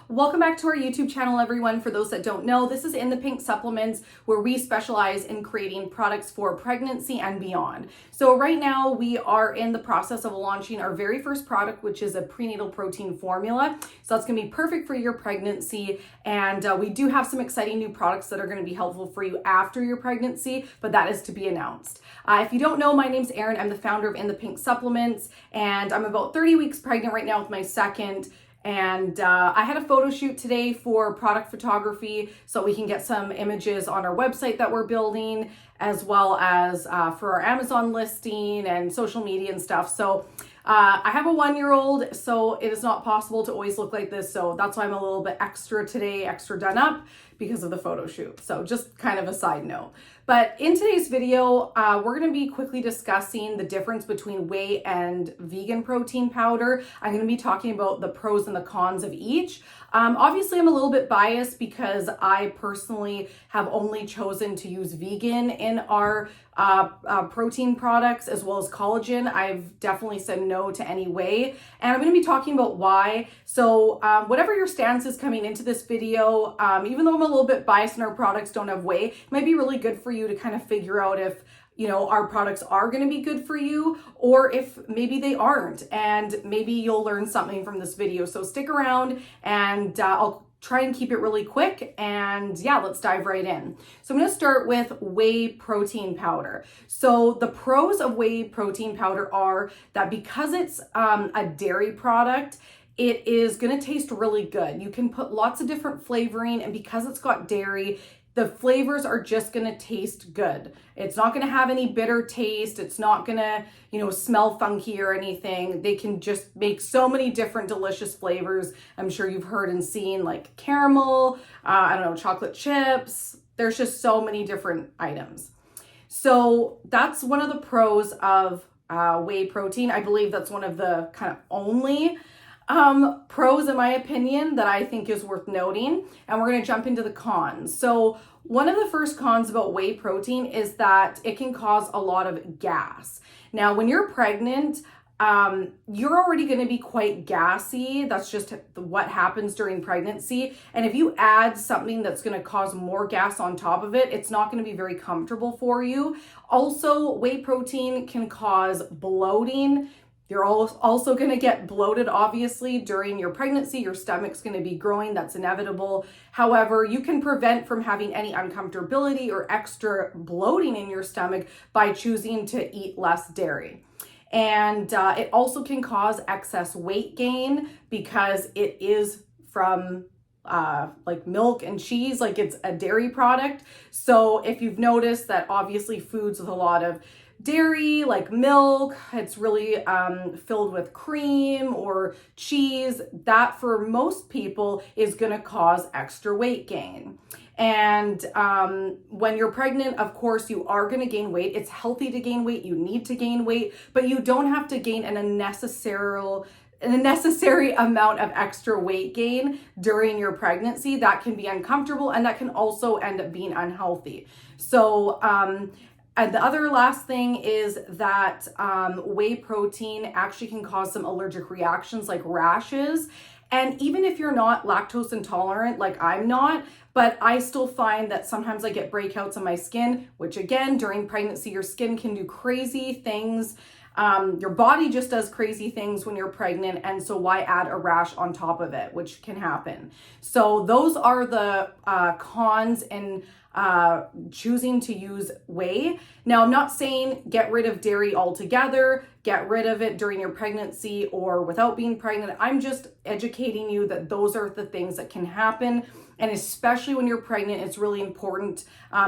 Welcome back to our YouTube channel, everyone. For those that don't know, this is In the Pink Supplements, where we specialize in creating products for pregnancy and beyond. So right now we are in the process of launching our very first product, which is a prenatal protein formula. So that's gonna be perfect for your pregnancy. And we do have some exciting new products that are gonna be helpful for you after your pregnancy, but that is to be announced. If you don't know, my name's Erin. I'm the founder of In the Pink Supplements, and I'm about 30 weeks pregnant right now with my second. And I had a photo shoot today for product photography so we can get some images on our website that we're building, as well as for our Amazon listing and social media and stuff. So I have a 1-year-old, so it is not possible to always look like this. So that's why I'm a little bit extra today, extra done up because of the photo shoot. So just kind of a side note. But in today's video, we're gonna be quickly discussing the difference between whey and vegan protein powder. I'm gonna be talking about the pros and the cons of each. Obviously, I'm a little bit biased because I personally have only chosen to use vegan in our protein products as well as collagen. I've definitely said no to any whey, and I'm going to be talking about why. So whatever your stance is coming into this video, even though I'm a little bit biased and our products don't have whey, it might be really good for you to kind of figure out if our products are going to be good for you, or if maybe they aren't, and maybe you'll learn something from this video. So stick around, and I'll try and keep it really quick, and yeah, let's dive right in. So I'm going to start with whey protein powder. So the pros of whey protein powder are that because it's a dairy product, it is going to taste really good. You can put lots of different flavoring, and because it's got dairy, the flavors are just gonna taste good. It's not gonna have any bitter taste. It's not gonna, smell funky or anything. They can just make so many different delicious flavors. I'm sure you've heard and seen, like caramel, chocolate chips. There's just so many different items. So that's one of the pros of whey protein. I believe that's one of the kind of only pros, in my opinion, that I think is worth noting. And we're going to jump into the cons. So one of the first cons about whey protein is that it can cause a lot of gas. Now, when you're pregnant, you're already going to be quite gassy. That's just what happens during pregnancy. And if you add something that's going to cause more gas on top of it, it's not going to be very comfortable for you. Also, whey protein can cause bloating. You're also going to get bloated, obviously, during your pregnancy. Your stomach's going to be growing. That's inevitable. However, you can prevent from having any uncomfortability or extra bloating in your stomach by choosing to eat less dairy. And it also can cause excess weight gain because it is from like milk and cheese, like it's a dairy product. So if you've noticed that obviously foods with a lot of dairy, like milk, it's really filled with cream or cheese, that for most people is going to cause extra weight gain. And when you're pregnant, of course, you are going to gain weight. It's healthy to gain weight. You need to gain weight, but you don't have to gain an unnecessary amount of extra weight gain during your pregnancy. That can be uncomfortable, and that can also end up being unhealthy. So and the other last thing is that whey protein actually can cause some allergic reactions like rashes. And even if you're not lactose intolerant, like I'm not, but I still find that sometimes I get breakouts on my skin, which again, during pregnancy, your skin can do crazy things. Your body just does crazy things when you're pregnant, and so why add a rash on top of it, which can happen. So those are the cons in choosing to use whey. Now, I'm not saying get rid of dairy altogether, get rid of it during your pregnancy or without being pregnant. I'm just educating you that those are the things that can happen. And especially when you're pregnant, it's really important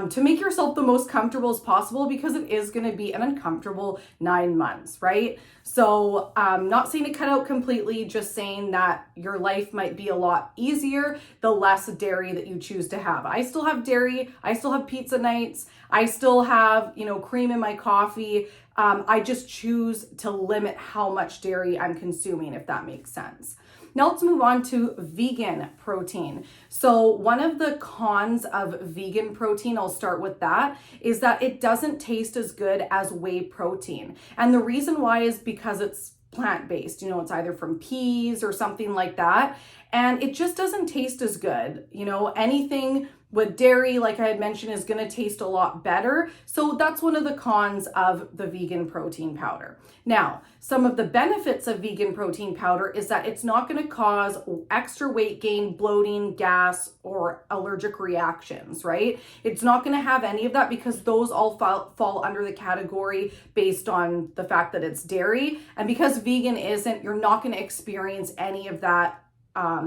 to make yourself the most comfortable as possible, because it is going to be an uncomfortable 9 months, right? So not saying to cut out completely, just saying that your life might be a lot easier the less dairy that you choose to have. I still have dairy. I still have pizza nights. I still have, cream in my coffee. I just choose to limit how much dairy I'm consuming, if that makes sense. Now let's move on to vegan protein. So one of the cons of vegan protein, I'll start with that, is that it doesn't taste as good as whey protein. And the reason why is because it's plant-based. You know, it's either from peas or something like that. And it just doesn't taste as good. You know, anything with dairy, like I had mentioned, is going to taste a lot better. So that's one of the cons of the vegan protein powder. Now, some of the benefits of vegan protein powder is that it's not going to cause extra weight gain, bloating, gas, or allergic reactions, right? It's not going to have any of that because those all fall under the category based on the fact that it's dairy. And because vegan isn't, you're not going to experience any of that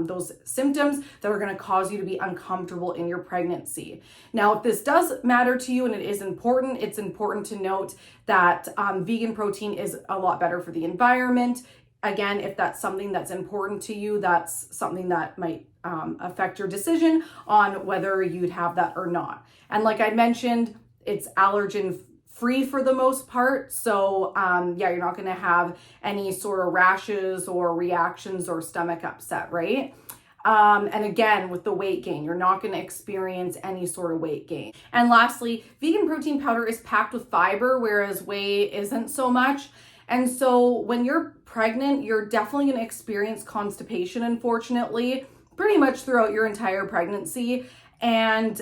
those symptoms that are going to cause you to be uncomfortable in your pregnancy. Now, if this does matter to you and it is important, it's important to note that vegan protein is a lot better for the environment. Again, if that's something that's important to you, that's something that might affect your decision on whether you'd have that or not. And like I mentioned, it's allergen free for the most part. So yeah, you're not going to have any sort of rashes or reactions or stomach upset, right? And again, with the weight gain, you're not going to experience any sort of weight gain. And lastly, vegan protein powder is packed with fiber, whereas whey isn't so much. And so when you're pregnant, you're definitely going to experience constipation, unfortunately, pretty much throughout your entire pregnancy. And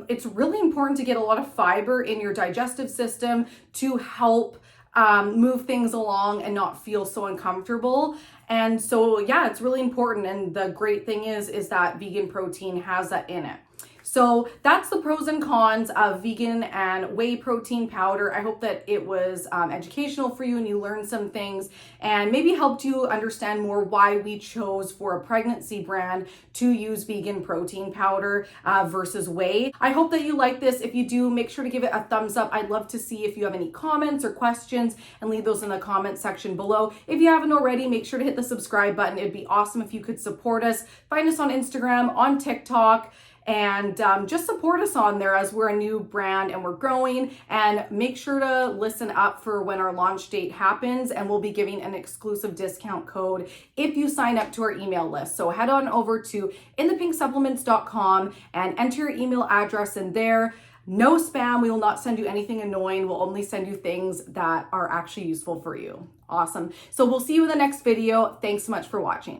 it's really important to get a lot of fiber in your digestive system to help move things along and not feel so uncomfortable. And so, yeah, it's really important. And the great thing is that vegan protein has that in it. So that's the pros and cons of vegan and whey protein powder. I hope that it was educational for you and you learned some things and maybe helped you understand more why we chose for a pregnancy brand to use vegan protein powder versus whey. I hope that you like this. If you do, make sure to give it a thumbs up. I'd love to see if you have any comments or questions and leave those in the comment section below. If you haven't already, make sure to hit the subscribe button. It'd be awesome if you could support us. Find us on Instagram, on TikTok, and just support us on there as we're a new brand and we're growing. And make sure to listen up for when our launch date happens, and we'll be giving an exclusive discount code if you sign up to our email list. So head on over to inthepink.supplements.com and enter your email address in there. No spam. We will not send you anything annoying. We'll only send you things that are actually useful for you. Awesome. So we'll see you in the next video. Thanks so much for watching.